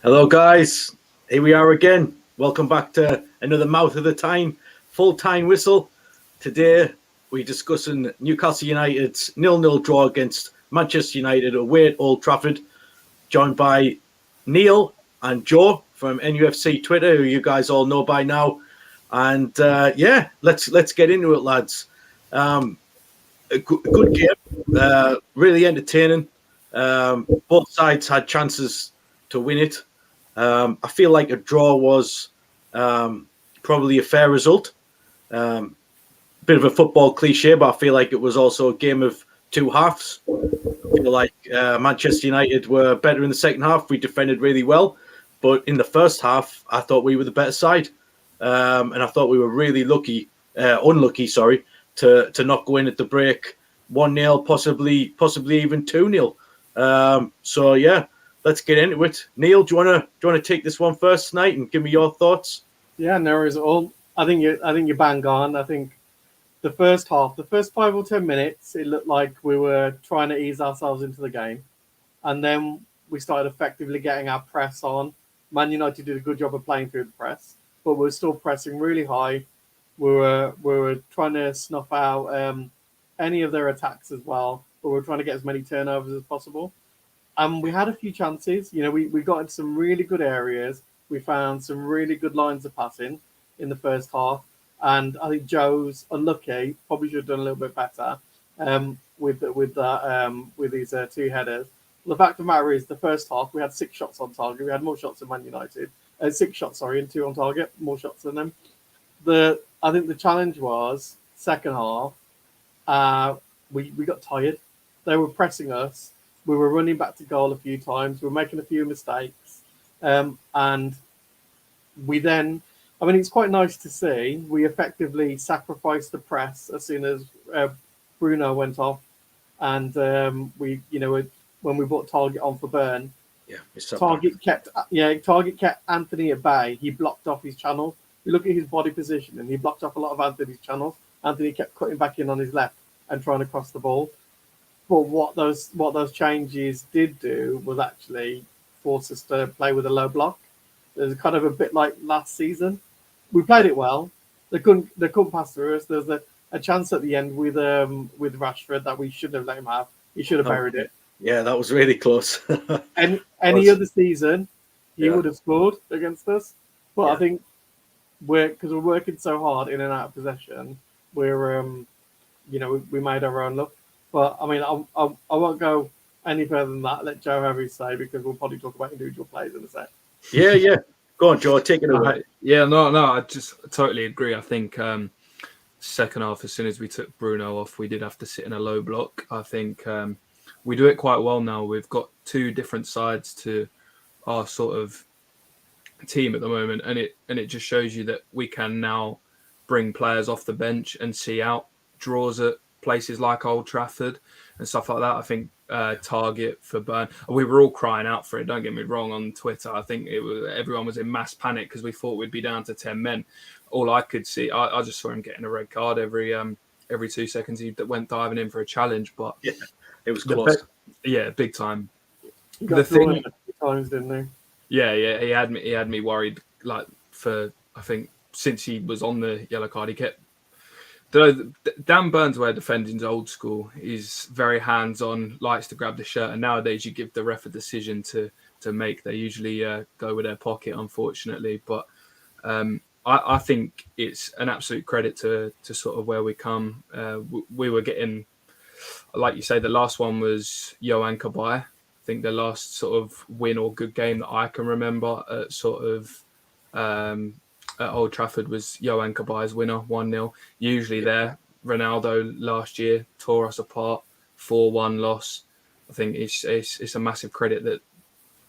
Hello, guys. Here we are again. Welcome back to another Mouth of the Time, Full-Tyne Whistle. Today, we're discussing Newcastle United's 0-0 draw against Manchester United away at Old Trafford, joined by Neil and Joe from NUFC Twitter, who you guys all know by now. And let's get into it, lads. A good game, really entertaining. Both sides had chances to win it. I feel like a draw was probably a fair result. Bit of a football cliche, but I feel like it was also a game of two halves. I feel like Manchester United were better in the second half. We defended really well. But in the first half, I thought we were the better side. And I thought we were really unlucky, to not go in at the break 1-0, possibly even 2-0. Let's get into it. Neil, do you wanna take this one first tonight and give me your thoughts? Yeah, no worries at all. I think you're bang on. I think the first half, the first 5 or 10 minutes, it looked like we were trying to ease ourselves into the game, and then we started effectively getting our press on. Man United did a good job of playing through the press, but we were still pressing really high. We were trying to snuff out any of their attacks as well, but we were trying to get as many turnovers as possible. We had a few chances. You know, we got into some really good areas. We found some really good lines of passing in the first half. And I think Joe's unlucky. Probably should have done a little bit better with these two headers. The fact of the matter is, the first half we had 6 shots on target. We had more shots than Man United. 6 shots, and 2 on target. More shots than them. I think the challenge was second half. We got tired. They were pressing us. We were running back to goal a few times. We were making a few mistakes. And we then, I mean, it's quite nice to see. We effectively sacrificed the press as soon as Bruno went off. And when we brought Target on for Burn, Target kept Anthony at bay. He blocked off his channel. You look at his body position, and he blocked off a lot of Anthony's channels. Anthony kept cutting back in on his left and trying to cross the ball. But what those changes did do was actually force us to play with a low block. It was kind of a bit like last season. We played it well. They couldn't pass through us. There was a chance at the end with Rashford that we shouldn't have let him have. He should have buried it. Yeah, that was really close. Any other season, he would have scored against us. But I think because we're working so hard in and out of possession, we made our own luck. But I mean, I won't go any further than that. Let Joe have his say, because we'll probably talk about individual players in a sec. Yeah. Go on, Joe. Take it away. I just totally agree. I think second half, as soon as we took Bruno off, we did have to sit in a low block. I think we do it quite well now. We've got 2 different sides to our sort of team at the moment, and it just shows you that we can now bring players off the bench and see out draws at places like Old Trafford and stuff like that. I think Target for Burn, we were all crying out for it, don't get me wrong, on Twitter. I think everyone was in mass panic because we thought we'd be down to 10 men. All I could see, I just saw him getting a red card every 2 seconds. He went diving in for a challenge, but it was close. Big time. The thing, a few times, didn't he? Yeah, he had me worried. Like, for, I think, since he was on the yellow card, he kept. Dan Burns, where defending's old school, is very hands-on, likes to grab the shirt, and nowadays you give the ref a decision to make. They usually go with their pocket, unfortunately. But I think it's an absolute credit to sort of where we come. We were getting, like you say, the last one was Yohan Cabaye. I think the last sort of win or good game that I can remember at sort of at Old Trafford was Yohan Cabaye's winner, 1-0. Usually there, Ronaldo last year tore us apart, 4-1 loss. I think it's a massive credit that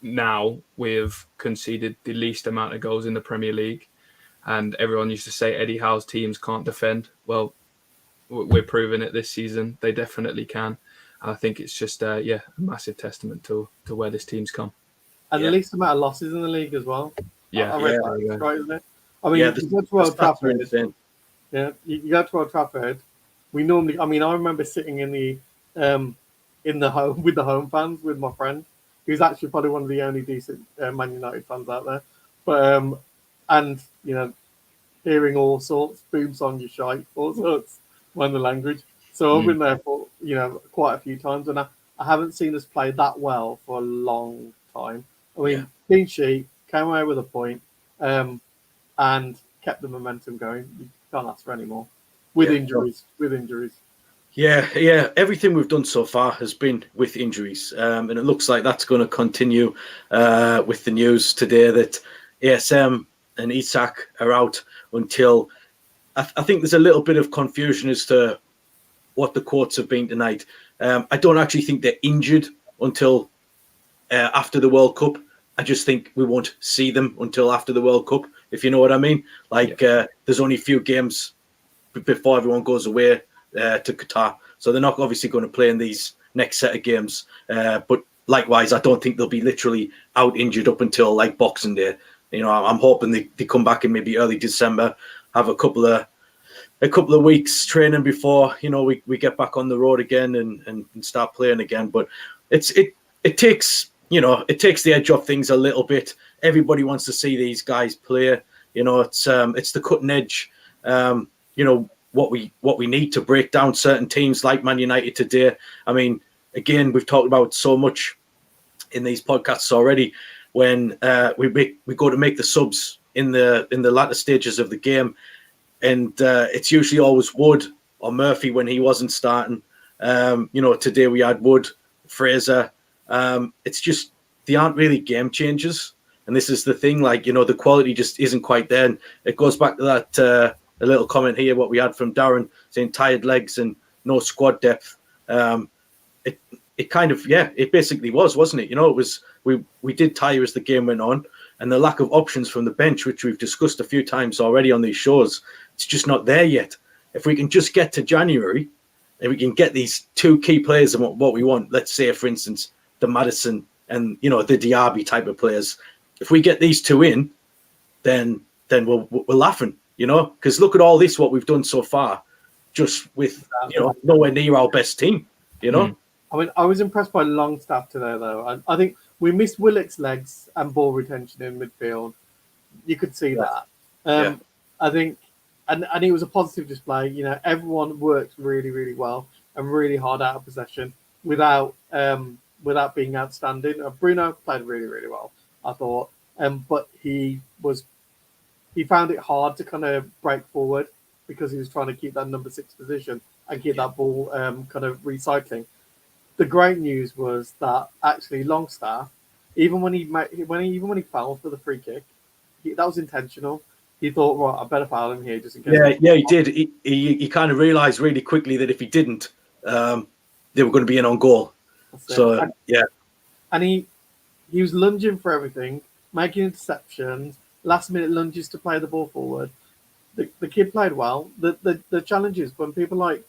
now we've conceded the least amount of goals in the Premier League. And everyone used to say Eddie Howe's teams can't defend. Well, we're proving it this season. They definitely can. And I think it's just a massive testament to where this team's come. And the least amount of losses in the league as well. Yeah, I read that, right, isn't it? I mean, you go to Old Trafford. You go to Old Trafford. We normally, I mean, I remember sitting in the home with the home fans with my friend, who's actually probably one of the only decent Man United fans out there. But and hearing all sorts, boom song you shite, all sorts, mind the language. So I've been there for quite a few times, and I haven't seen us play that well for a long time. I mean, clean sheet, came away with a point, and kept the momentum going. You can't ask for any more. With injuries. Yeah. Everything we've done so far has been with injuries, and it looks like that's going to continue with the news today that ASM and Isak are out until I think there's a little bit of confusion as to what the quotes have been tonight. I don't actually think they're injured until after the World Cup. I just think we won't see them until after the World Cup, if you know what I mean. There's only a few games before everyone goes away to Qatar. So they're not obviously going to play in these next set of games. But likewise, I don't think they'll be literally out injured up until like Boxing Day. I'm hoping they come back in maybe early December, have a couple of weeks training before we get back on the road again and start playing again. But it takes the edge off things a little bit. Everybody wants to see these guys play. It's the cutting edge. What we need to break down certain teams like Man United today. I mean, again, we've talked about so much in these podcasts already. When we go to make the subs in the latter stages of the game, and it's usually always Wood or Murphy when he wasn't starting. Today we had Wood, Fraser. It's just they aren't really game changers, and this is the thing. The quality just isn't quite there. And it goes back to that a little comment here what we had from Darren saying tired legs and no squad depth. It kind of it basically wasn't it? It was we did tire as the game went on, and the lack of options from the bench, which we've discussed a few times already on these shows, it's just not there yet. If we can just get to January and we can get these two key players and what we want, let's say for instance the Maddison and the Diaby type of players, if we get these two in, then we're laughing, because look at all this what we've done so far, just with nowhere near our best team, I mean, I was impressed by Longstaff today, though. I think we missed Willett's legs and ball retention in midfield. You could see that. I think, and it was a positive display. Everyone worked really, really well and really hard out of possession without being outstanding. Bruno played really, really well, I thought, but he found it hard to kind of break forward because he was trying to keep that number 6 position and keep that ball kind of recycling. The great news was that actually Longstaff, even when he fouled for the free kick, that was intentional. He thought, right, I better foul him here just in case. Yeah, he did. He kind of realised really quickly that if he didn't, they were going to be in on goal. And he was lunging for everything, making interceptions, last minute lunges to play the ball forward. The kid played well. The challenge is when people like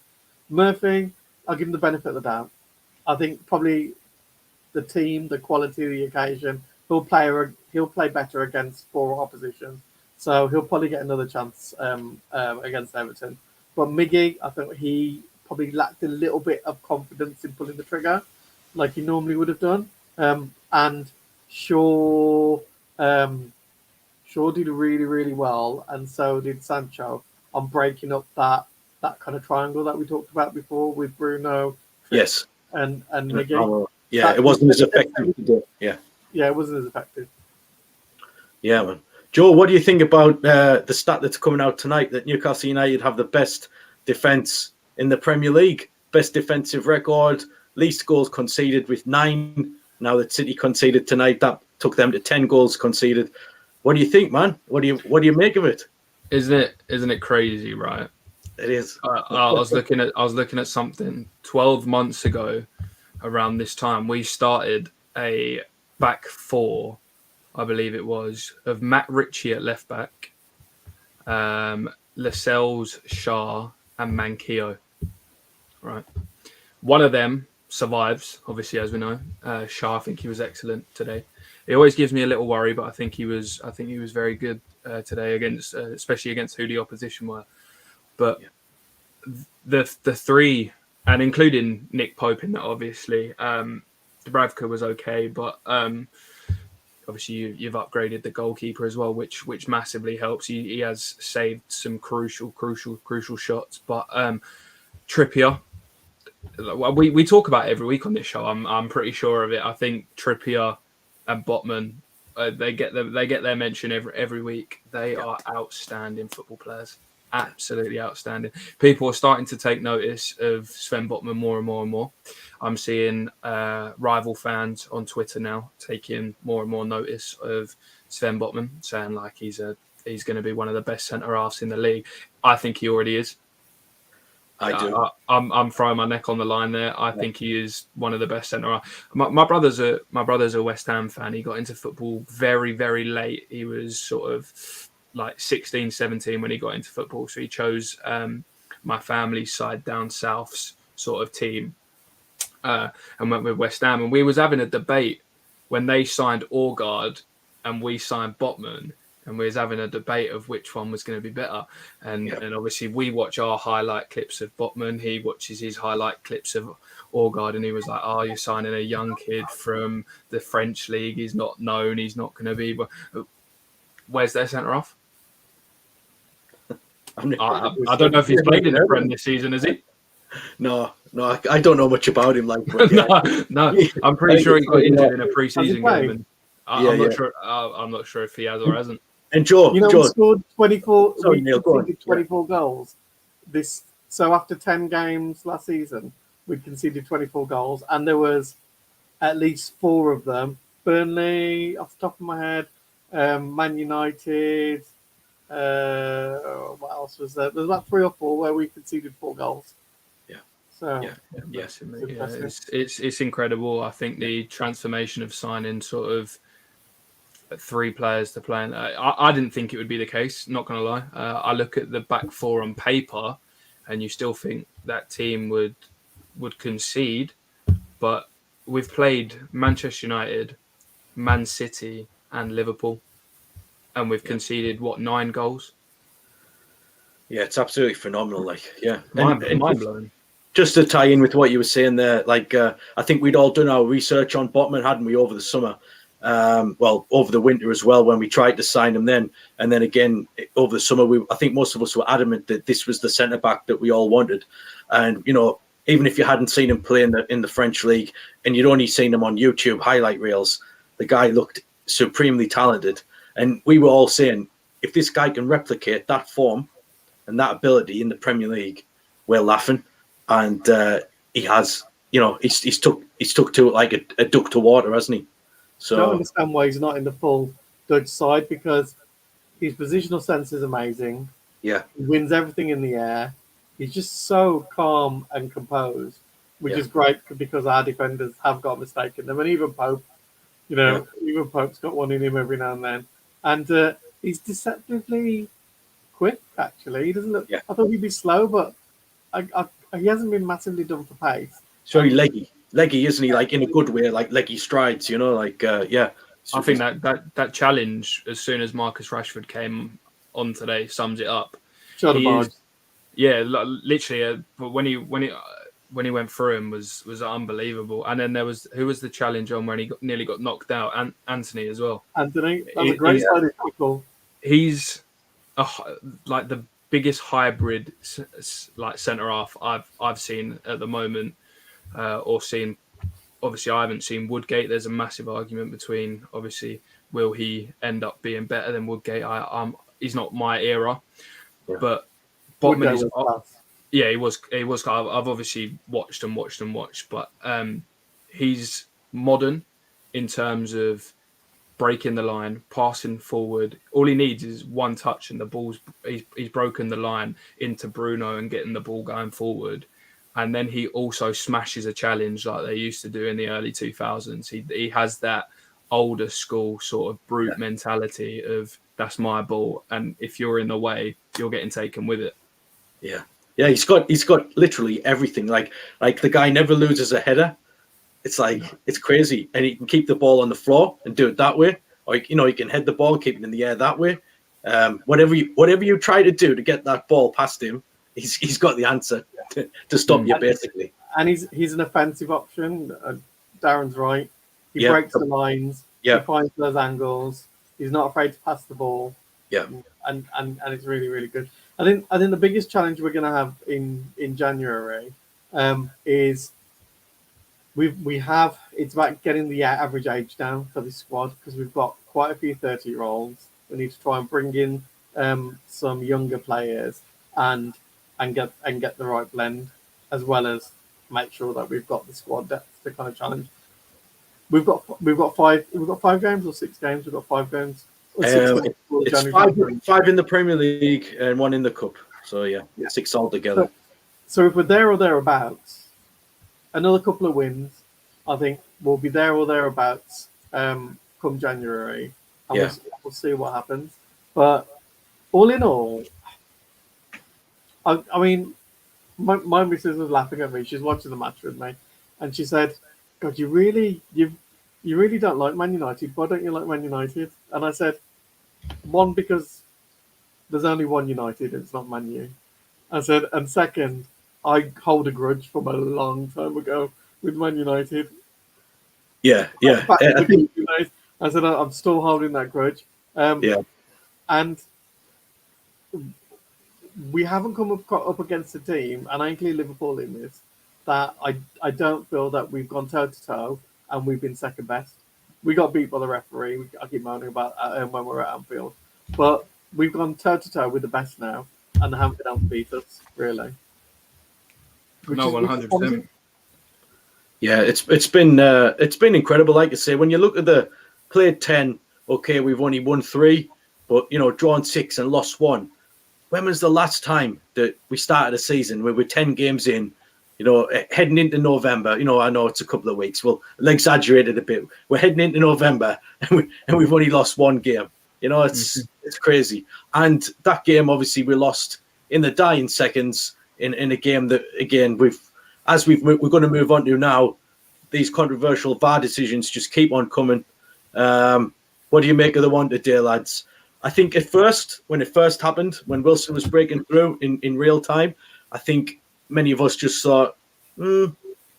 Murphy, I'll give him the benefit of the doubt. I think probably the team, the quality of the occasion, he'll play better against poor opposition. So he'll probably get another chance against Everton. But Miggy, I think he probably lacked a little bit of confidence in pulling the trigger like he normally would have done. And Shaw did really, really well, and so did Sancho on breaking up that kind of triangle that we talked about before with Bruno. Yes. And Miggy. It wasn't as effective. Yeah, it wasn't as effective. Yeah, man. Joe, what do you think about the stat that's coming out tonight that Newcastle United have the best defence in the Premier League, best defensive record, least goals conceded with 9. Now that City conceded tonight, that took them to 10 goals conceded. What do you think, man? What do you make of it? Isn't it crazy, right? It is. I was looking at something 12 months ago. Around this time, we started a back 4, I believe it was, of Matt Ritchie at left back, Lascelles, Shah, and Manquillo. Right, one of them survives, obviously, as we know. Shah, I think he was excellent today. It always gives me a little worry, but I think he was very good today against, especially against who the opposition were. But the 3, and including Nick Pope in that, obviously, Dubravka was okay, but obviously you've upgraded the goalkeeper as well, which massively helps. He has saved some crucial shots. But Trippier, we talk about it every week on this show. I'm pretty sure of it. I think Trippier and Botman, they get their mention every week. They are outstanding football players. Absolutely outstanding. People are starting to take notice of Sven Botman more and more and more. I'm seeing rival fans on Twitter now taking more and more notice of Sven Botman, saying like he's going to be one of the best centre halves in the league. I think he already is. I do. I'm throwing my neck on the line there. I think he is one of the best centre halves. My brother's a West Ham fan. He got into football very, very late. He was sort of like 16, 17 when he got into football. So he chose my family's side down south's sort of team and went with West Ham. And we was having a debate when they signed Orgard and we signed Botman. And we was having a debate of which one was going to be better. And obviously we watch our highlight clips of Botman. He watches his highlight clips of Orgard. And he was like, oh, you're signing a young kid from the French league. He's not known. He's not going to be. Where's their centre-half? I don't know if he's played in the Prem this season, has he? No, I don't know much about him. Like, no, I'm pretty sure he got injured in a pre-season game, and I'm not sure if he has or hasn't. And Joe, we scored 24. Sorry, we Neil, conceded 24 goals. So after 10 games last season, we conceded 24 goals, and there was at least 4 of them. Burnley, off the top of my head, Man United. What else was there? There's about 3 or 4 where we conceded 4 goals. Yeah. So yes, it's incredible. I think the transformation of signing sort of 3 players to play. I didn't think it would be the case. Not going to lie. I look at the back 4 on paper, and you still think that team would concede, but we've played Manchester United, Man City, and Liverpool. And we've conceded, 9 goals? Yeah, it's absolutely phenomenal. Like, mind-blowing. Just to tie in with what you were saying there, like, I think we'd all done our research on Botman, hadn't we, over the summer? Over the winter as well, when we tried to sign him then. And then again, over the summer, I think most of us were adamant that this was the centre-back that we all wanted. And, even if you hadn't seen him play in the French league and you'd only seen him on YouTube highlight reels, the guy looked supremely talented. And we were all saying, if this guy can replicate that form and that ability in the Premier League, we're laughing. And he has, he's took to it like a duck to water, hasn't he? So I don't understand why he's not in the full Dutch side, because his positional sense is amazing. Yeah. He wins everything in the air. He's just so calm and composed, which is great because our defenders have got a mistake in them. And even Pope, even Pope's got one in him every now and then. And he's deceptively quick, actually. He doesn't look. Yeah. I thought he'd be slow, but he hasn't been massively done for pace. It's very leggy, isn't he? Like in a good way, like leggy strides. I think that challenge, as soon as Marcus Rashford came on today, sums it up. Literally. When he went through him was unbelievable. And then who was the challenge on when he nearly got knocked out? And Anthony as well. Anthony, that was a great sided tackle. He's like the biggest hybrid like centre half I've seen at the moment, or seen. Obviously, I haven't seen Woodgate. There's a massive argument between, obviously, will he end up being better than Woodgate? He's not my era, but Botman is. Yeah, he was. I've obviously watched, but he's modern in terms of breaking the line, passing forward. All he needs is one touch, and the ball's he's broken the line into Bruno and getting the ball going forward. And then he also smashes a challenge like they used to do in the early 2000s. He has that older school sort of brute mentality of that's my ball, and if you're in the way, you're getting taken with it. Yeah. Yeah, he's got literally everything. Like the guy never loses a header. It's like it's crazy, and he can keep the ball on the floor and do it that way, or he can head the ball, keep it in the air that way. Whatever you try to do to get that ball past him, he's got the answer to stop you basically. And he's an offensive option. Darren's right. He breaks the lines. He finds those angles. He's not afraid to pass the ball. Yeah, and it's really, really good. I think the biggest challenge we're going to have in January is it's about getting the average age down for this squad, because we've got quite a few 30-year-olds. We need to try and bring in some younger players and get the right blend, as well as make sure that we've got the squad depth to kind of challenge. We've got 5 games or 6 games. We've got 5 games. It's 5 in the Premier League and 1 in the Cup. So yeah. 6 altogether. So if we're there or thereabouts, another couple of wins, I think we'll be there or thereabouts come January, and we'll see what happens. But all in all, I mean, my missus was laughing at me. She's watching the match with me, and she said, "God, you really don't like Man United. Why don't you like Man United?" And I said, "One, because there's only one United. It's not Man U." I said, and second, I hold a grudge from a long time ago with Man United. Yeah. I said, I'm still holding that grudge. And we haven't come up against a team, and I include Liverpool in this, that I don't feel that we've gone toe-to-toe and we've been second best. We got beat by the referee. I keep moaning about when we're at Anfield. But we've gone toe-to-toe with the best now, and they haven't been able to beat us, really. 100%. Yeah, it's been incredible. Like I say, when you look at the played 10, okay, we've only won 3, but drawn 6 and lost 1. When was the last time that we started a season where we're 10 games in, heading into November? I know it's a couple of weeks. Well, I'll exaggerate it a bit. We're heading into November and we've only lost 1 game. It's crazy. And that game, obviously, we lost in the dying seconds in a game that, again, we're going to move on to now. These controversial VAR decisions just keep on coming. What do you make of the one today, lads? I think at first, when it first happened, when Wilson was breaking through in real time, I think many of us just thought, it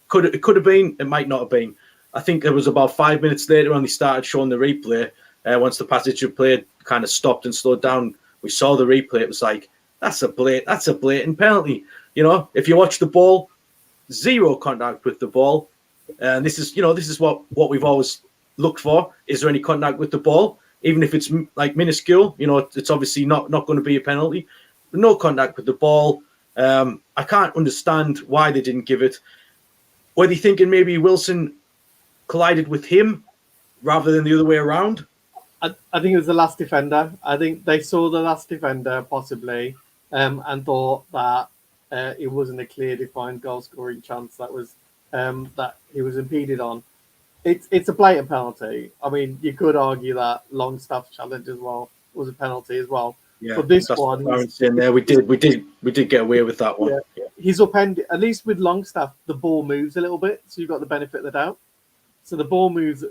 could have been, it might not have been. I think it was about 5 minutes later when they started showing the replay. Once the passage of play kind of stopped and slowed down, we saw the replay. It was like, that's a blatant penalty. If you watch the ball, 0 contact with the ball. And this is what we've always looked for. Is there any contact with the ball? Even if it's like minuscule, it's obviously not going to be a penalty. But no contact with the ball. I can't understand why they didn't give it. Were they thinking maybe Wilson collided with him rather than the other way around? I think it was the last defender. I think they saw the last defender possibly and thought that it wasn't a clear, defined goal-scoring chance that was that he was impeded on. It's a blatant penalty. I mean, you could argue that Longstaff's challenge as well was a penalty as well. Yeah, but this one, in there, we did get away with that one. Yeah. He's upended. At least with Longstaff, the ball moves a little bit, so you've got the benefit of the doubt. So the ball moves a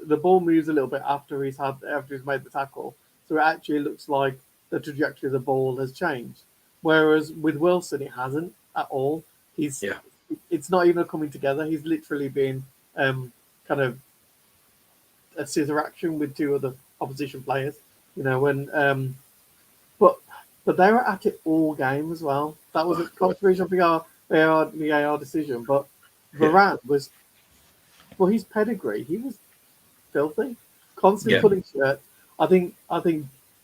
little bit after he's made the tackle. So it actually looks like the trajectory of the ball has changed. Whereas with Wilson, it hasn't at all. It's not even coming together. He's literally been kind of a scissor action with 2 other opposition players. But they were at it all game as well. That was a controversial VAR decision. But Varane was, for his pedigree, he was filthy, constantly pulling shirts. I think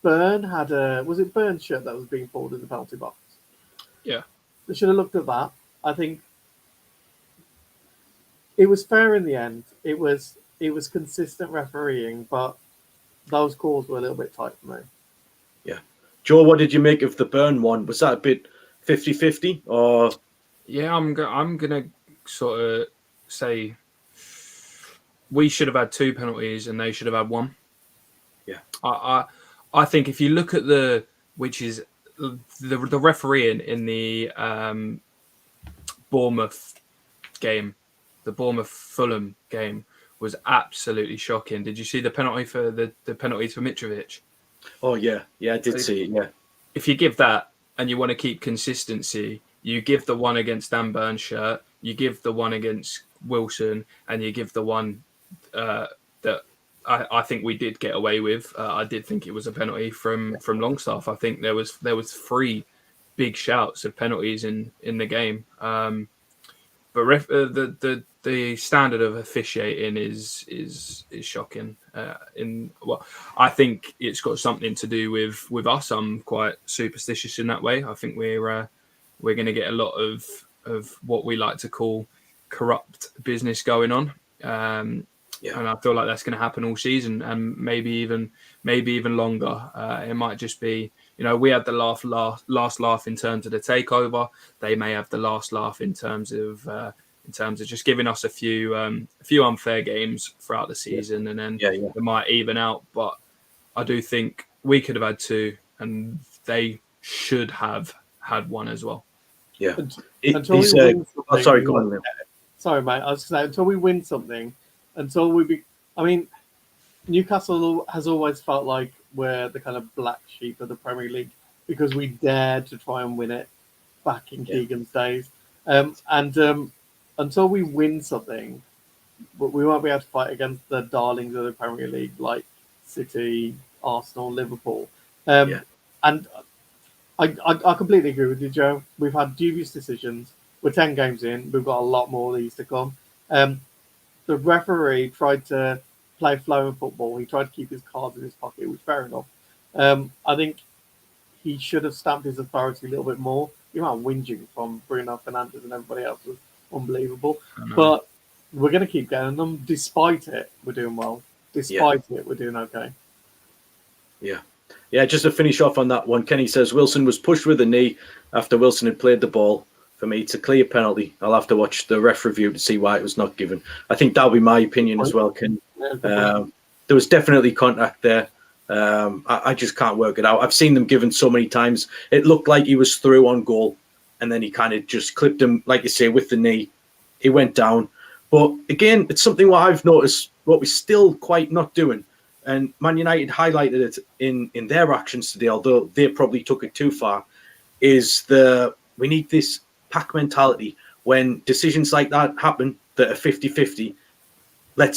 Byrne had was it Byrne's shirt that was being pulled in the penalty box? Yeah, they should have looked at that. I think it was fair in the end. It was consistent refereeing, but those calls were a little bit tight for me. Yeah. Joe, what did you make of the Byrne one? Was that a bit 50-50 or? Yeah, I'm gonna sort of say we should have had 2 penalties and they should have had 1. Yeah. I think if you look at the refereeing in the Bournemouth game, the Bournemouth-Fulham game was absolutely shocking. Did you see the penalty for the penalties for Mitrovic? Oh yeah, I did see it. Yeah. If you give that and you want to keep consistency, you give the one against Dan Byrne's shirt, you give the one against Wilson, and you give the one that I think we did get away with. I did think it was a penalty from Longstaff. I think there was 3 big shouts of penalties in the game. But the standard of officiating is shocking. I think it's got something to do with us. I'm quite superstitious in that way. I think we're going to get a lot of what we like to call corrupt business going on. And I feel like that's going to happen all season, and maybe even longer. It might just be, we had the last laugh in terms of the takeover. They may have the last laugh in terms of just giving us a few unfair games throughout the season, and then it might even out. But I do think we could have had 2, and they should have had 1 as well. Yeah. Sorry, go on. Sorry, mate. I was going to say, until we win something, Newcastle has always felt like we're the kind of black sheep of the Premier League because we dared to try and win it back in Keegan's days. Until we win something, we won't be able to fight against the darlings of the Premier League like City, Arsenal, Liverpool. And I completely agree with you, Joe. We've had dubious decisions. We're 10 games in. We've got a lot more of these to come. The referee tried to play flowing football. He tried to keep his cards in his pocket, which fair enough. I think he should have stamped his authority a little bit more. The amount of whinging from Bruno Fernandes and everybody else was unbelievable. But we're going to keep getting them. Despite it, we're doing well. Despite it, we're doing okay. Yeah. Yeah, just to finish off on that one, Kenny says Wilson was pushed with a knee after Wilson had played the ball. For me, it's a clear penalty. I'll have to watch the ref review to see why it was not given. I think that'll be my opinion as well, Ken. There was definitely contact there. I just can't work it out. I've seen them given so many times. It looked like he was through on goal, and then he kind of just clipped him, like you say, with the knee. He went down. But again, it's something what I've noticed, what we're still quite not doing. And Man United highlighted it in their actions today, although they probably took it too far, is we need this pack mentality. When decisions like that happen that are 50-50, I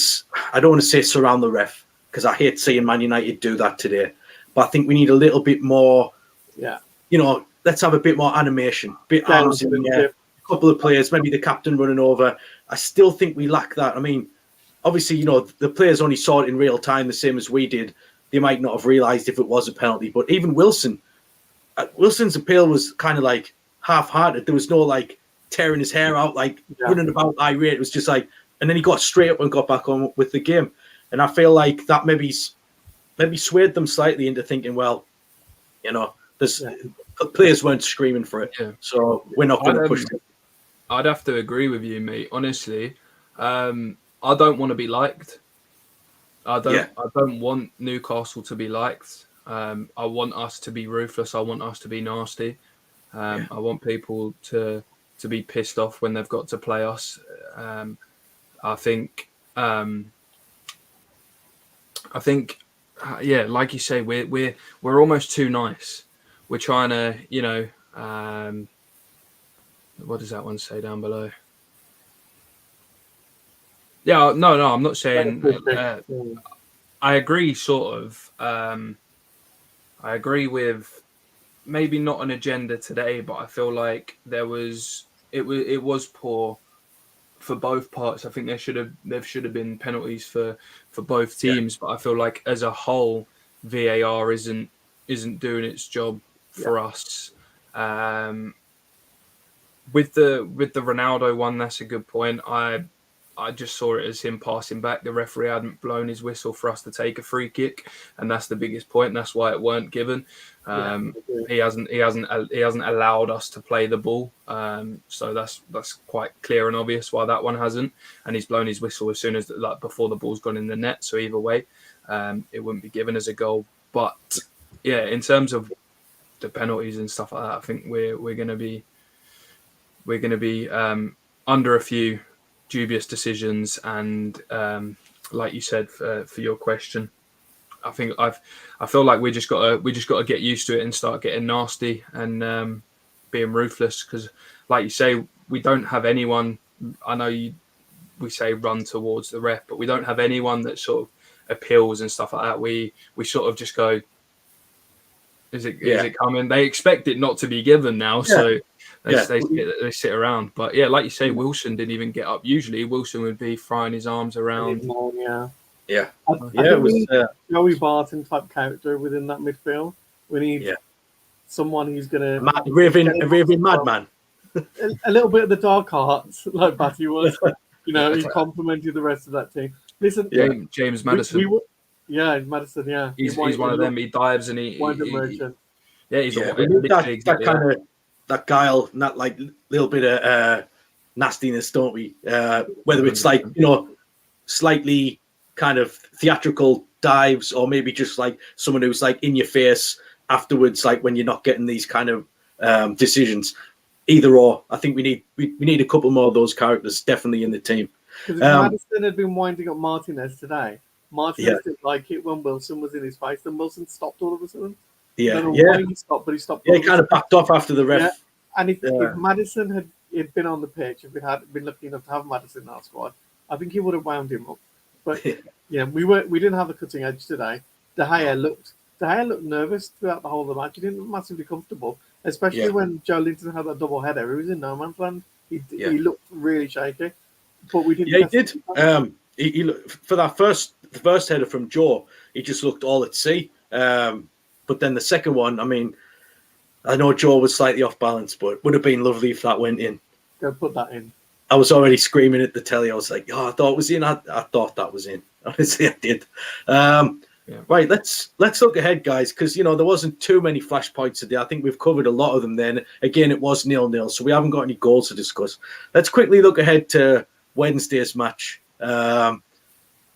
don't want to say surround the ref, because I hate seeing Man United do that today, but I think we need a little bit more, let's have a bit more animation, arms in the air, a couple of players, maybe the captain running over. I still think we lack that. I mean, obviously, the players only saw it in real time, the same as we did. They might not have realised if it was a penalty, but even Wilson's appeal was kind of like half-hearted. There was no like tearing his hair out, like running about irate. It was just like, and then he got straight up and got back on with the game. And I feel like that maybe swayed them slightly into thinking, well, players weren't screaming for it, so we're not going to push them. I'd have to agree with you, mate. Honestly, I don't want to be liked. I don't want Newcastle to be liked. I want us to be ruthless. I want us to be nasty. I want people to be pissed off when they've got to play us. I think, like you say, we're almost too nice. We're trying to, what does that one say down below? Yeah, no, I'm not saying. I agree, sort of. I agree with maybe not an agenda today, but I feel like it was poor for both parts. I think there should have been penalties for both teams, but I feel like as a whole, VAR isn't doing its job for us. With the Ronaldo one, that's a good point. I just saw it as him passing back. The referee hadn't blown his whistle for us to take a free kick, and that's the biggest point. That's why it weren't given. He hasn't allowed us to play the ball. So that's quite clear and obvious why that one hasn't. And he's blown his whistle as soon as before the ball's gone in the net. So either way, it wouldn't be given as a goal. But yeah, in terms of the penalties and stuff like that, I think we're going to be under a few dubious decisions, and like you said, for your question, I feel like we just got to get used to it and start getting nasty and being ruthless, because like you say, we don't have anyone. I know we say run towards the ref, but we don't have anyone that sort of appeals and stuff like that. We sort of just go, is it coming? They expect it not to be given now, so they sit around. But yeah, like you say, Wilson didn't even get up. Usually Wilson would be throwing his arms around. I think we need a Joey Barton type character within that midfield. We need someone who's going to raving madman. A little bit of the dark arts, like Batty was. He complimented the rest of that team. Listen, James Maddison. Madison. Yeah, he's one of them. He dives and he merchant. He's that guile, not like little bit of nastiness, don't we? Whether it's like slightly kind of theatrical dives, or maybe just like someone who's like in your face afterwards, like when you're not getting these kind of decisions. Either or, I think we need a couple more of those characters definitely in the team. Because Maddison had been winding up Martinez today. Martinez didn't like it when Wilson was in his face, and Wilson stopped all of a sudden. I don't know why he stopped, but he stopped. Yeah, he kind of backed off after the ref. Yeah. And if Maddison had been on the pitch, if we'd been lucky enough to have Maddison in our squad, I think he would have wound him up. But we didn't have the cutting edge today. De Gea looked nervous throughout the whole of the match. He didn't look massively comfortable, especially when Joe Linton had that double header. He was in no man's land. He looked really shaky. But we didn't. Yeah, he did. He looked, for that the first header from Joe, he just looked all at sea. But then the second one, I mean, I know Joe was slightly off balance, but it would have been lovely if that went in. Go put that in. I was already screaming at the telly. I was like, I thought it was in. I thought that was in. Honestly, I did. Right, let's look ahead, guys, because there wasn't too many flashpoints today. I think we've covered a lot of them. Then again, it was 0-0, so we haven't got any goals to discuss. Let's quickly look ahead to Wednesday's match.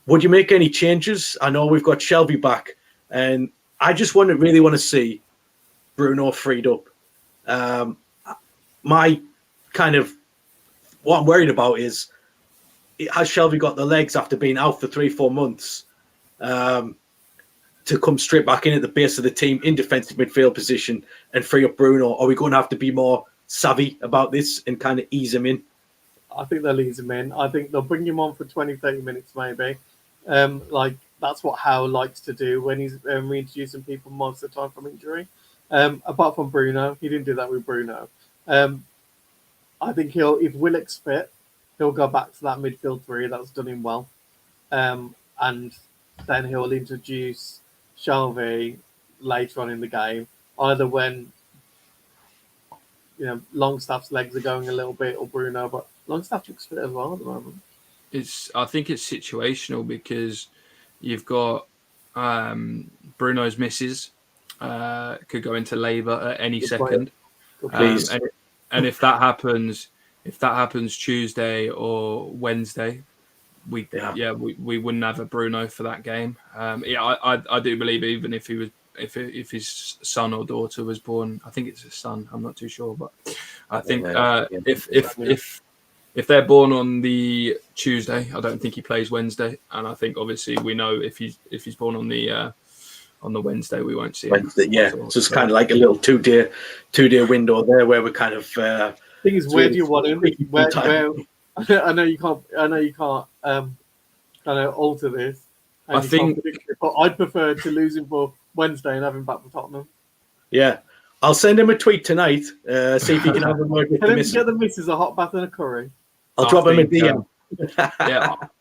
Would you make any changes? I know we've got Shelby back, and I just really want to see Bruno freed up. My kind of what I'm worried about is, has Shelby got the legs after being out for 3-4 months to come straight back in at the base of the team in defensive midfield position and free up Bruno? Are we going to have to be more savvy about this and kind of ease him in? I think they'll ease him in. I think they'll bring him on for 20, 30 minutes maybe. That's what Howe likes to do when he's reintroducing people most of the time from injury. Apart from Bruno, he didn't do that with Bruno. I think if Willock's fit, he'll go back to that midfield three that's done him well. And then he'll introduce Shelby later on in the game, either when Longstaff's legs are going a little bit, or Bruno, but Longstaff looks fit as well at the moment. I think it's situational because you've got Bruno's missus could go into labour at any second, and if that happens Tuesday or Wednesday, we wouldn't have a Bruno for that game. I do believe even if he was if his son or daughter was born, I think it's a son, I'm not too sure, but I think if they're born on the Tuesday, I don't think he plays Wednesday, and I think obviously we know if he's born on the Wednesday, we won't see him. Wednesday, so it's kind of like a little two-day window there where we're kind of. Thing is, where do you want him? Where I know you can't alter this. I think, but I'd prefer to lose him for Wednesday and have him back for Tottenham. Yeah, I'll send him a tweet tonight. See if he can have a word with the missus. Get the missus a hot bath and a curry. I'll drop him a DM.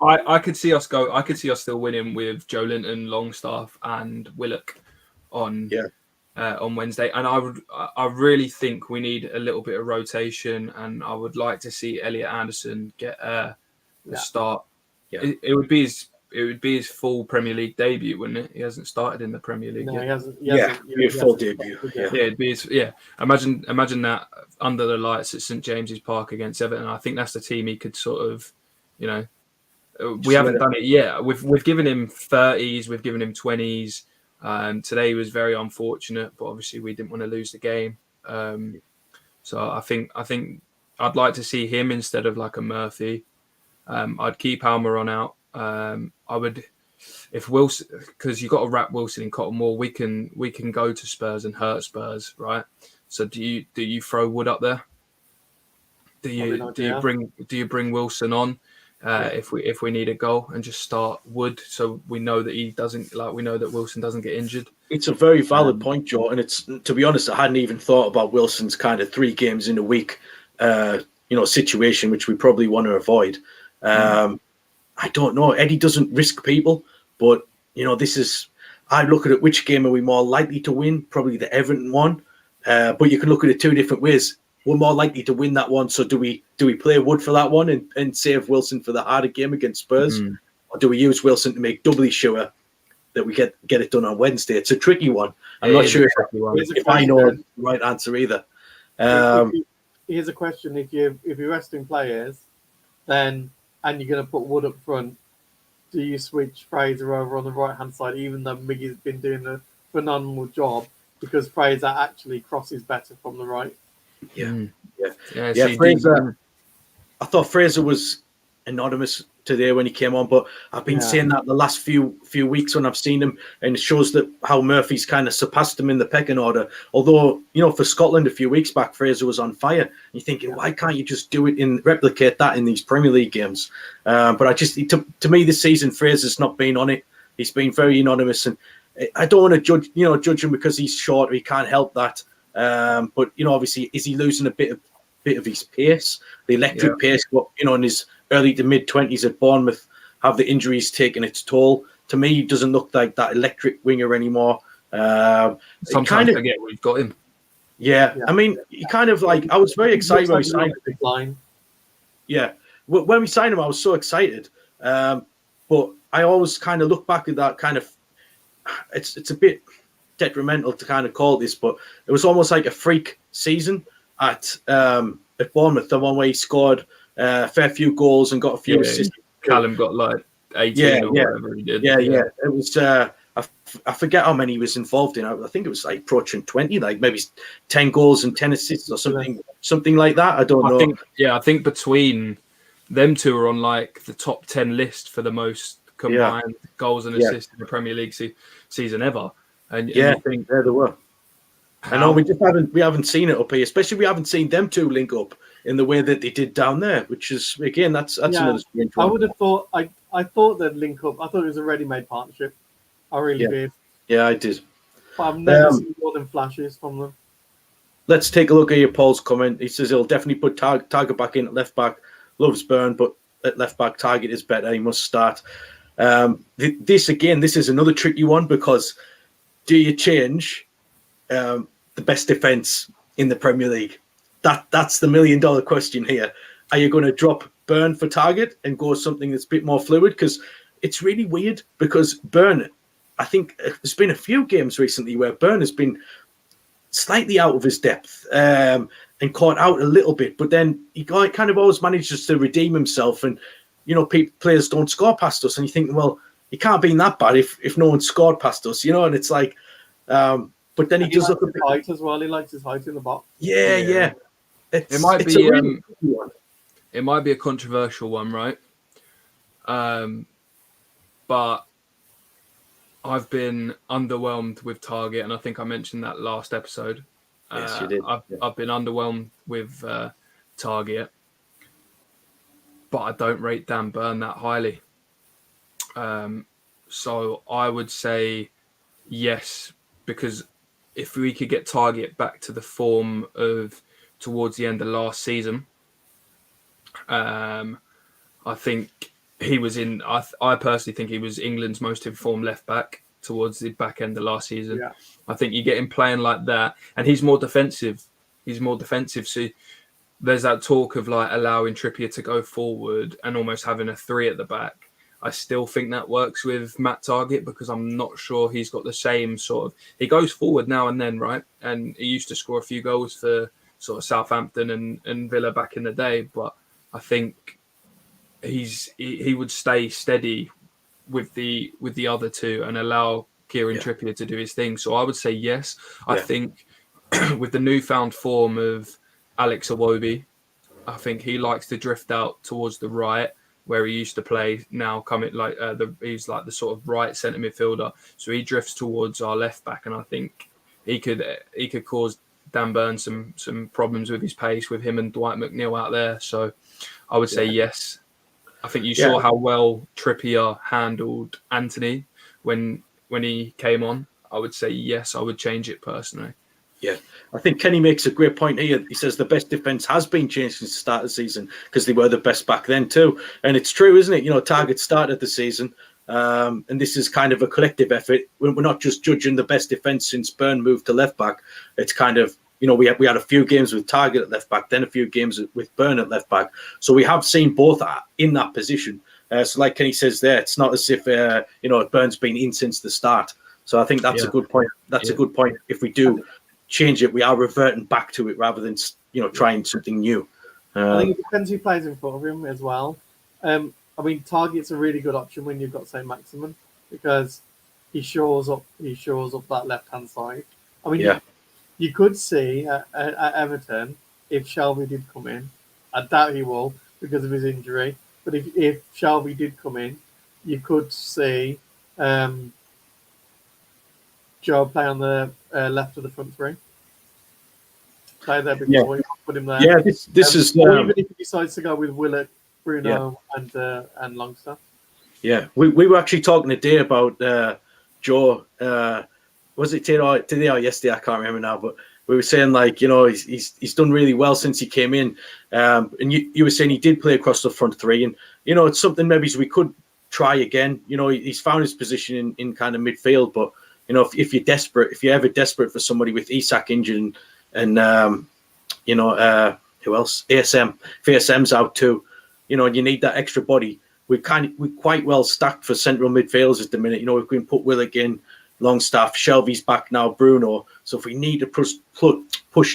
I could see us go. I could see us still winning with Joe Linton, Longstaff, and Willock on Wednesday. And I really think we need a little bit of rotation, and I would like to see Elliott Anderson get a start. Yeah. It would be his full Premier League debut, wouldn't it? He hasn't started in the Premier League yet. He hasn't. Full debut. It'd be his, Imagine that under the lights at St James's Park against Everton. I think that's the team he could sort of, we haven't done it yet. We've given him 30s, we've given him 20s. Today was very unfortunate, but obviously we didn't want to lose the game. So I think I'd like to see him instead of like a Murphy. I'd keep Almiron out. I would, if Wilson, because you've got to wrap Wilson in cotton wool. We can go to Spurs and hurt Spurs, right? So do you throw Wood up there? Do you bring Wilson on? if we need a goal, and just start Wood, so we know that we know that Wilson doesn't get injured. It's a very valid point, Joe. And it's, to be honest, I hadn't even thought about Wilson's kind of 3 games in a week, situation, which we probably want to avoid. I don't know. Eddie doesn't risk people, but I look at it. Which game are we more likely to win? Probably the Everton one. But you can look at it 2 different ways. We're more likely to win that one. So do we play Wood for that one and save Wilson for the harder game against Spurs, or do we use Wilson to make doubly sure that we get it done on Wednesday? It's a tricky one. I'm not sure if I know the right answer either. Here's a question: if you're resting players, then and you're going to put Wood up front, do you switch Fraser over on the right hand side, even though Miggy's been doing a phenomenal job, because Fraser actually crosses better from the right? Yeah. Fraser. I thought Fraser was anonymous today when he came on, but I've been saying that the last few weeks when I've seen him, and it shows that how Murphy's kind of surpassed him in the pecking order. Although, for Scotland a few weeks back, Fraser was on fire. You're thinking, why can't you just do it replicate that in these Premier League games? But to me this season, Fraser's not been on it. He's been very anonymous, and I don't want to judge him because he's short. He can't help that. But obviously, is he losing a bit of his pace, the electric pace? But in his early to mid 20s at Bournemouth, have the injuries taken its toll? To me, he doesn't look like that electric winger anymore. Sometimes I forget we've got him. Yeah, I mean, he kind of like, I was very excited when we signed him. Yeah, when we signed him, I was so excited. But I always kind of look back at that kind of, it's a bit detrimental to kind of call this, but it was almost like a freak season at Bournemouth, the one where he scored a fair few goals and got a few assists. Callum got like 18 or whatever he did. Yeah. It was, I forget how many he was involved in. I think it was like approaching 20, like maybe 10 goals and 10 assists or something like that. I don't know. I think between them two are on like the top 10 list for the most combined goals and assists in the Premier League season ever. And you think, there they were. I know we haven't seen it up here, especially we haven't seen them two link up in the way that they did down there, which is again that's another strange one. I would have thought I thought they'd link up. I thought it was a ready-made partnership. I really did. Yeah, I did. But I've never seen more than flashes from them. Let's take a look at your Paul's comment. He says he'll definitely put Target back in at left back. Loves Byrne, but at left back Target is better. He must start. This is another tricky one, because do you change the best defence in the Premier League? That's the $1 million question here. Are you going to drop Byrne for Target and go something that's a bit more fluid? Because it's really weird, because Byrne, I think there's been a few games recently where Byrne has been slightly out of his depth and caught out a little bit, but then he kind of always manages to redeem himself, and players don't score past us, and you think, well, he can't be that bad if no one scored past us, and it's like, but then he does look a bit height as well. He likes his height in the box. Yeah. It might be a controversial one, right? But I've been underwhelmed with Target, and I think I mentioned that last episode. Yes, you did. I've been underwhelmed with Target, but I don't rate Dan Byrne that highly. So I would say yes, because if we could get Target back to the form of towards the end of last season, I think he was in. I personally think he was England's most informed left back towards the back end of last season. Yeah. I think you get him playing like that, and he's more defensive. So there's that talk of like allowing Trippier to go forward and almost having a 3 at the back. I still think that works with Matt Target, because I'm not sure he's got the same sort of. He goes forward now and then, right? And he used to score a few goals for sort of Southampton and Villa back in the day, but I think he would stay steady with the other two and allow Kieran Trippier to do his thing. So I would say yes. I think with the newfound form of Alex Iwobi, I think he likes to drift out towards the right where he used to play. Now coming like he's like the sort of right centre midfielder, so he drifts towards our left back, and I think he could cause Dan Byrne some problems with his pace, with him and Dwight McNeil out there. So I would say yes. I think you saw how well Trippier handled Anthony when he came on. I would say yes, I would change it personally. Yeah, I think Kenny makes a great point here. He says the best defence has been changed since the start of the season because they were the best back then too. And it's true, isn't it? You know, Target started the season, and this is kind of a collective effort. We're not just judging the best defence since Byrne moved to left back. It's kind of, you know, we had a few games with Target at left back, then a few games with Byrne at left back. So we have seen both in that position. So like Kenny says there, it's not as if, you know, Byrne's been in since the start. So I think that's a good point. That's a good point. If we do change it, we are reverting back to it rather than, you know, trying something new. I think it depends who plays in front of him as well. I mean, Target's a really good option when you've got St. Maximin because he shores up that left hand side. I mean, you could see at Everton if Shelby did come in. I doubt he will because of his injury. But if Shelby did come in, you could see Joe play on the left of the front three. Play there before you put him there. Yeah, this is. Or even if he decides to go with Willett, Bruno, and Longstaff. Yeah, we were actually talking today about Joe. Was it today or yesterday? I can't remember now, but we were saying, like, you know, he's done really well since he came in. And you were saying he did play across the front three, and you know, it's something maybe we could try again. You know, he's found his position in kind of midfield, but you know, if you're desperate, if you're ever desperate for somebody with Isak injured and you know, who else? ASM. If ASM's out too, you know, and you need that extra body. We're quite well stacked for central midfielders at the minute. You know, we can put Willock in, Longstaff, Shelby's back now, Bruno. So if we need to push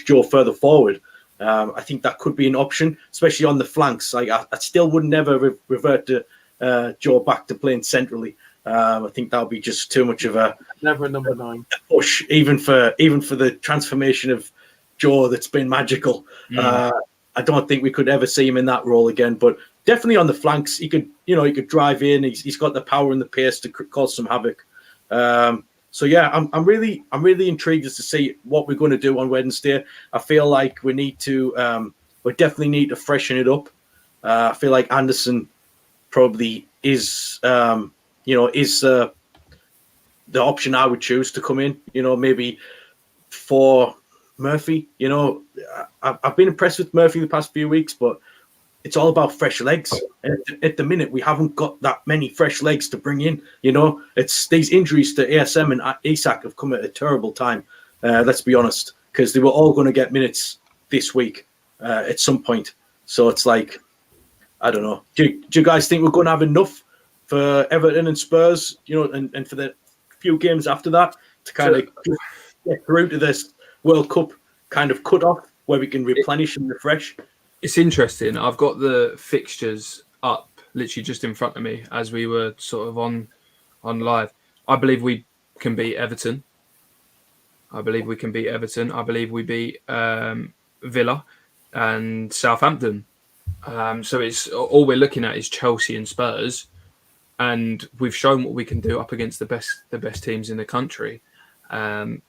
Joe further forward, I think that could be an option, especially on the flanks. Like I still would never revert to Joe back to playing centrally. I think that'll be just too much of a number 9 push, even for the transformation of Joe that's been magical. I don't think we could ever see him in that role again. But definitely on the flanks, he could drive in. He's got the power and the pace to cause some havoc. So yeah, I'm really intrigued as to see what we're going to do on Wednesday. I feel like we definitely need to freshen it up. I feel like Anderson probably is the option I would choose to come in. You know, maybe for Murphy. You know, I've been impressed with Murphy the past few weeks, but it's all about fresh legs. And at the minute, we haven't got that many fresh legs to bring in. You know, it's these injuries to ASM and Isak have come at a terrible time. Let's be honest, because they were all going to get minutes this week at some point. So it's like, I don't know. Do you guys think we're going to have enough for Everton and Spurs? You know, and for the few games after that to kind of get through to this World Cup kind of cut off where we can replenish and refresh? It's interesting. I've got the fixtures up literally just in front of me as we were sort of on live. I believe we can beat Everton. I believe we beat Villa and Southampton. So it's all we're looking at is Chelsea and Spurs, and we've shown what we can do up against the best teams in the country. Have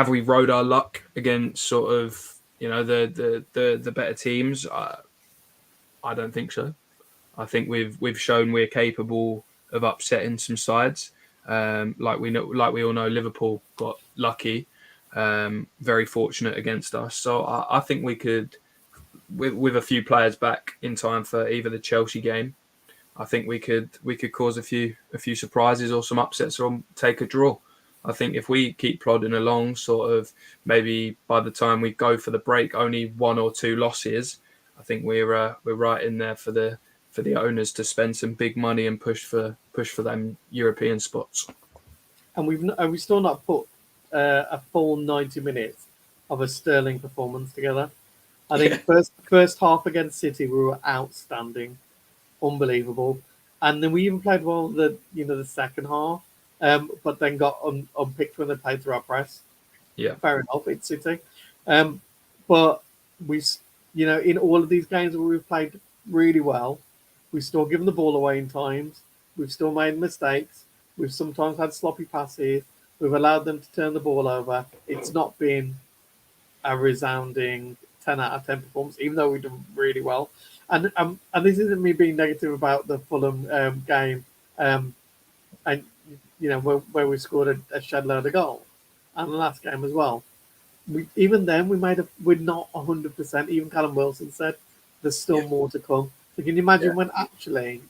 we rode our luck against sort of, you know, the better teams? I don't think so. I think we've shown we're capable of upsetting some sides. Like we all know, Liverpool got lucky, very fortunate against us. So I think we could, with a few players back in time for either the Chelsea game, I think we could cause a few surprises or some upsets or take a draw. I think if we keep plodding along, sort of maybe by the time we go for the break, only 1 or 2 losses, I think we're right in there for the owners to spend some big money and push for them European spots. And we've still not put a full 90 minutes of a sterling performance together. I think first half against City we were outstanding, unbelievable, and then we even played well the second half. But then got unpicked when they played through our press. Yeah, fair enough. It's City, but we, in all of these games where we've played really well, we've still given the ball away in times. We've still made mistakes. We've sometimes had sloppy passes. We've allowed them to turn the ball over. It's not been a resounding 10 out of 10 performance, even though we've done really well. and this isn't me being negative about the Fulham game, and where we scored a shed load of goals, and the last game as well. Even then we're not 100%. Even Callum Wilson said there's still more to come. So can you imagine when actually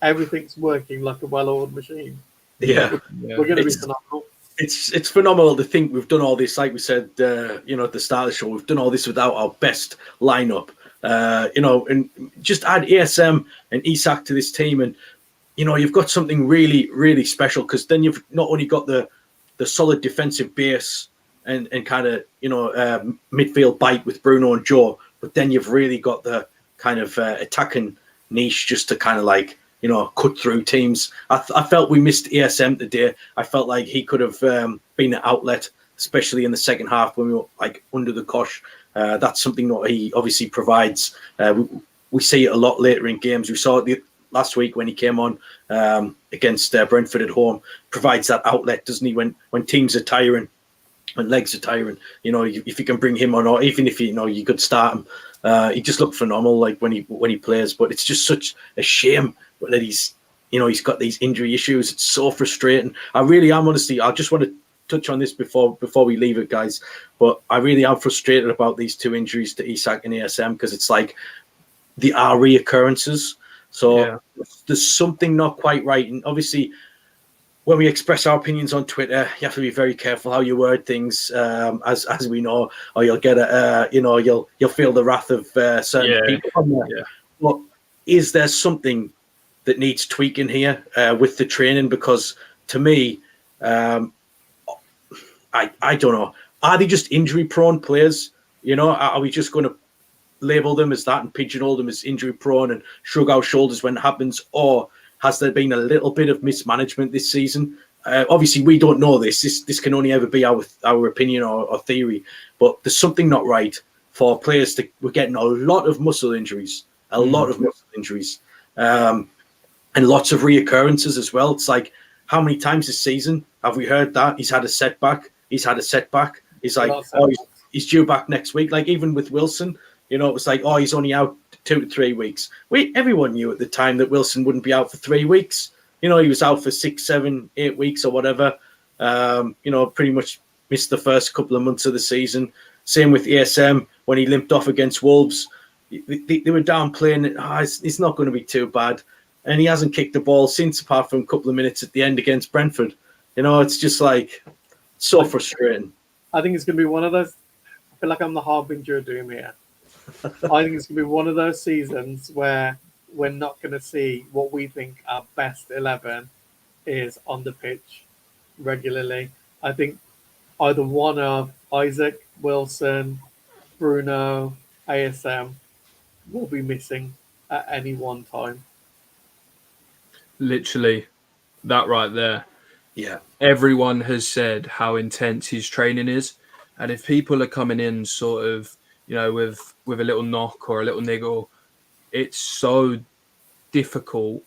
everything's working like a well-oiled machine? Yeah, we're going to be phenomenal. It's phenomenal to think we've done all this, like we said, at the start of the show, we've done all this without our best lineup. And just add ASM and Isak to this team, and you've got something really, really special, because then you've not only got the solid defensive base and kind of midfield bite with Bruno and Joe, but then you've really got the kind of attacking niche just to kind of cut through teams. I felt we missed ASM today. I felt like he could have been an outlet, especially in the second half when we were under the cosh. That's something that he obviously provides. We see it a lot later in games. We saw it last week when he came on against Brentford at home. Provides that outlet, doesn't he? When teams are tiring, when legs are tiring, if you can bring him on, or even if you could start him, he just looked phenomenal. Like when he plays, but it's just such a shame that he's got these injury issues. It's so frustrating. I really am, honestly. I just want to touch on this before we leave it, guys. But I really am frustrated about these two injuries to Isak and ASM, because it's like they are reoccurrences. So there's something not quite right. And obviously, when we express our opinions on Twitter, you have to be very careful how you word things, as we know, or you'll get you'll feel the wrath of certain people on there. Yeah. But is there something that needs tweaking here with the training? Because to me, I don't know. Are they just injury-prone players? Are we just going to label them as that and pigeonhole them as injury-prone and shrug our shoulders when it happens? Or has there been a little bit of mismanagement this season? Obviously, we don't know this. This can only ever be our opinion or theory. But there's something not right for players. We're getting a lot of muscle injuries, and lots of reoccurrences as well. It's like, how many times this season have we heard that he's had a setback? He's like, he's due back next week. Like even with Wilson, it was like, he's only out 2 to 3 weeks. Everyone knew at the time that Wilson wouldn't be out for 3 weeks. He was out for 6, 7, 8 weeks or whatever. Pretty much missed the first couple of months of the season. Same with ASM when he limped off against Wolves. They were downplaying it. It's not going to be too bad. And he hasn't kicked the ball since, apart from a couple of minutes at the end against Brentford. It's just like so frustrating. I think it's going to be one of those. I feel like I'm the harbinger of doom here. I think it's going to be one of those seasons where we're not going to see what we think our best 11 is on the pitch regularly. I think either one of Isaac, Wilson, Bruno, ASM will be missing at any one time. Literally, that right there. Yeah. Everyone has said how intense his training is. And if people are coming in sort of, with a little knock or a little niggle, it's so difficult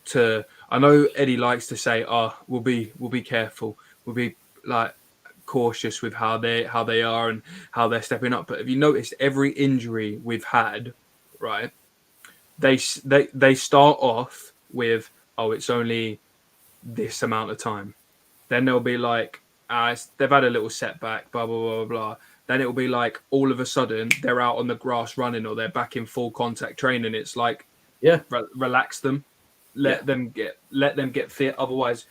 to. I know Eddie likes to say, we'll be careful. We'll be cautious with how they are and how they're stepping up. But have you noticed every injury we've had, right? They start off with, it's only this amount of time. Then they'll be like, they've had a little setback, blah, blah, blah, blah. Then it'll be like, all of a sudden, they're out on the grass running or they're back in full contact training. It's like, relax them. Let them get fit. Otherwise,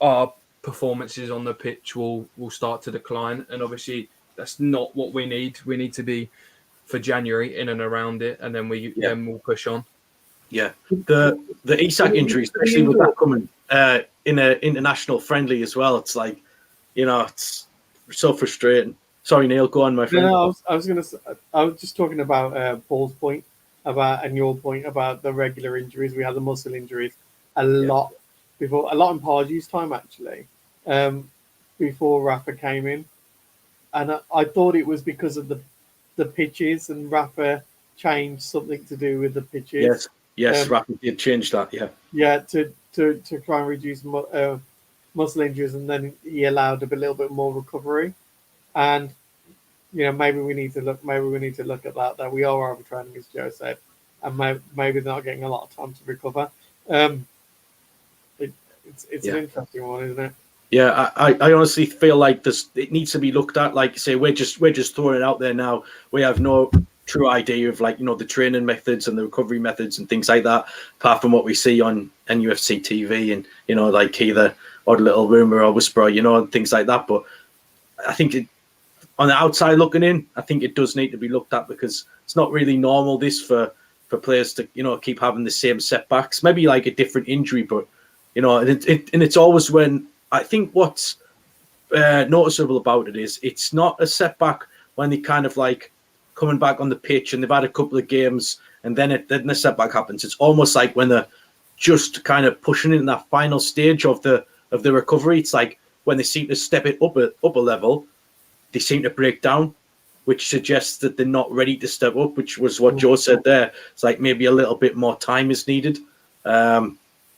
our performances on the pitch will start to decline. And obviously, that's not what we need. We need to be for January in and around it. And then then we'll push on. Yeah, the Isak injury, especially with that coming in an international friendly as well. It's like, it's so frustrating. Sorry, Neil, go on, my friend. No, I was just talking about Paul's point and your point about the regular injuries. We had the muscle injuries a lot in Pardew's time actually, before Rafa came in, and I thought it was because of the pitches, and Rafa changed something to do with the pitches. Yes, Rafa did change that. To try and reduce muscle injuries, and then he allowed a little bit more recovery. And maybe we need to look. Maybe we need to look at that. That we are overtraining, as Joe said, and maybe they're not getting a lot of time to recover. It's an interesting one, isn't it? Yeah, I honestly feel like it needs to be looked at. Like you say, we're just throwing it out there now. We have no true idea of the training methods and the recovery methods and things like that, apart from what we see on NUFC TV and either odd little rumor or whisper, and things like that. But I think on the outside looking in, I think it does need to be looked at, because it's not really normal this for players to keep having the same setbacks. Maybe like a different injury, but and it's always when. I think what's noticeable about it is it's not a setback when they kind of coming back on the pitch and they've had a couple of games and then the setback happens. It's almost like when they're just kind of pushing in that final stage of the recovery. It's like when they seem to step it up a level, they seem to break down, which suggests that they're not ready to step up, which was what Joe said there. It's like maybe a little bit more time is needed.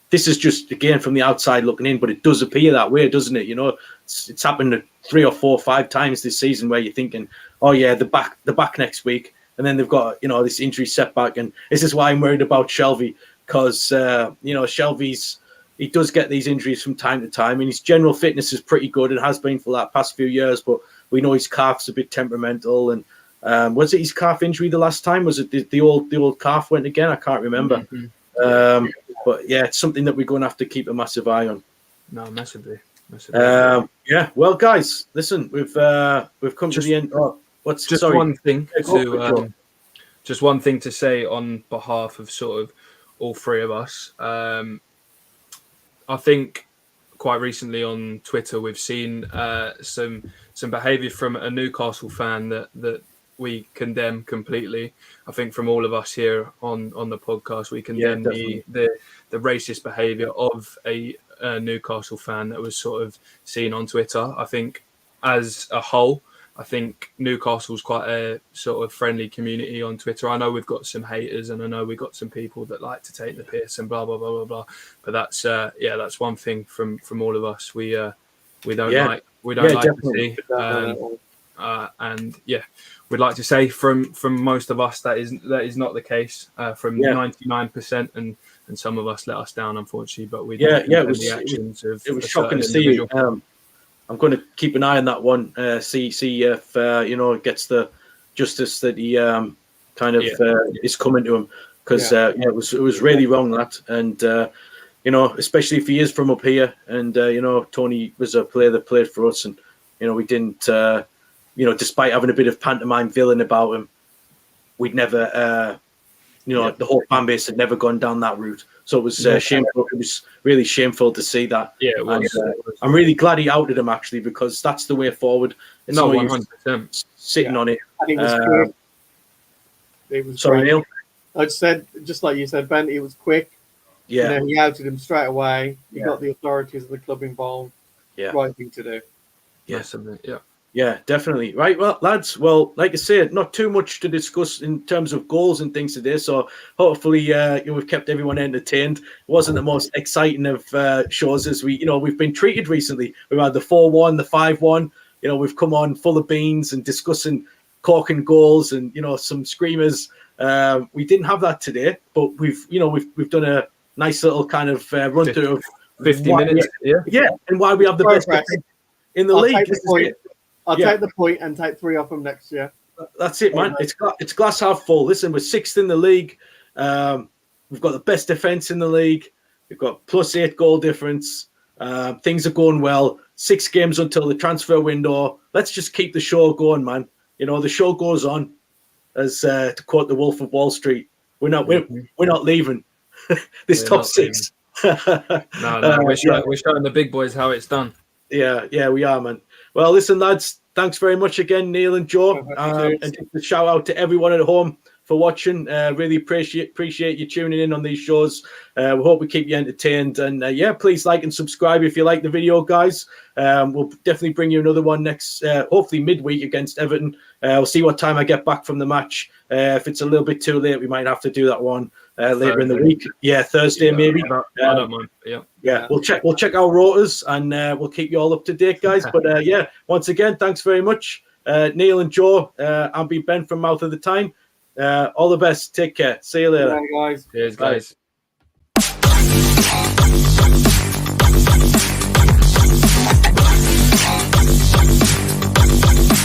This is just, again, from the outside looking in, but it does appear that way, doesn't it? It's happened 3 or 4 or 5 times this season where you're thinking, oh yeah, the back next week, and then they've got this injury setback, and this is why I'm worried about Shelvey, because Shelvey's he does get these injuries from time to time, and his general fitness is pretty good and has been for the past few years, but we know his calf's a bit temperamental. And was it his calf injury the last time? Was it the old calf went again? I can't remember. Mm-hmm. But yeah, it's something that we're going to have to keep a massive eye on. No, massively. Yeah. Well, guys, listen, we've come to the end. Oh, one thing just one thing to say on behalf of sort of all three of us. I think quite recently on Twitter we've seen some behaviour from a Newcastle fan that we condemn completely. I think from all of us here on the podcast, we condemn the racist behaviour of a Newcastle fan that was sort of seen on Twitter. I think as a whole, I think Newcastle's quite a sort of friendly community on Twitter. I know we've got some haters, and I know we've got some people that like to take the piss and blah blah blah blah blah. But that's one thing from all of us. We don't like to see. And yeah, we'd like to say from most of us that is not the case. From 99%, and some of us let us down, unfortunately. But we it was shocking to see. I'm going to keep an eye on that one. See if it gets the justice that he is coming to him, because it was really wrong, that. And especially if he is from up here, and Tony was a player that played for us, and we didn't. Despite having a bit of pantomime villain about him, we'd never, the whole fan base had never gone down that route. So it was shameful. It was really shameful to see that. Yeah, it was. I'm really glad he outed him, actually, because that's the way forward. It's no, 100%. Sitting on it. And it was quick. It was sorry, Neil? I said, just like you said, Ben, it was quick. Yeah. He outed him straight away. He got the authorities of the club involved. Yeah. Right thing to do. Yes, yeah. Yeah, definitely. Right, well, lads, like I said, not too much to discuss in terms of goals and things today, so hopefully we've kept everyone entertained. It wasn't the most exciting of shows as we've been treated recently. We've had the 4-1, the 5-1, we've come on full of beans and discussing corking goals and, some screamers. We didn't have that today, but we've done a nice little kind of run through of 50 minutes. Yeah, and why we have the best in the league. I'll take the point and take 3 off them next year. That's it, man. It's glass half full. Listen, we're 6th in the league. We've got the best defence in the league. We've got +8 goal difference. Things are going well. 6 games until the transfer window. Let's just keep the show going, man. The show goes on. As to quote the Wolf of Wall Street, we're not leaving this top 6. No, we're showing the big boys how it's done. Yeah, we are, man. Well, listen, lads, thanks very much again, Neil and Joe. And just a shout out to everyone at home for watching. Really appreciate you tuning in on these shows. We hope we keep you entertained. And please like and subscribe if you like the video, guys. We'll definitely bring you another one next, hopefully midweek against Everton. We'll see what time I get back from the match. If it's a little bit too late, we might have to do that one later in the week. Yeah, Thursday maybe. I don't mind. Yeah, we'll check our rotors and we'll keep you all up to date, guys. But once again, thanks very much. Neil and Joe, I've been Ben from Mouth of the Time. All the best. Take care. See you later. Bye, guys. Cheers, Bye. guys.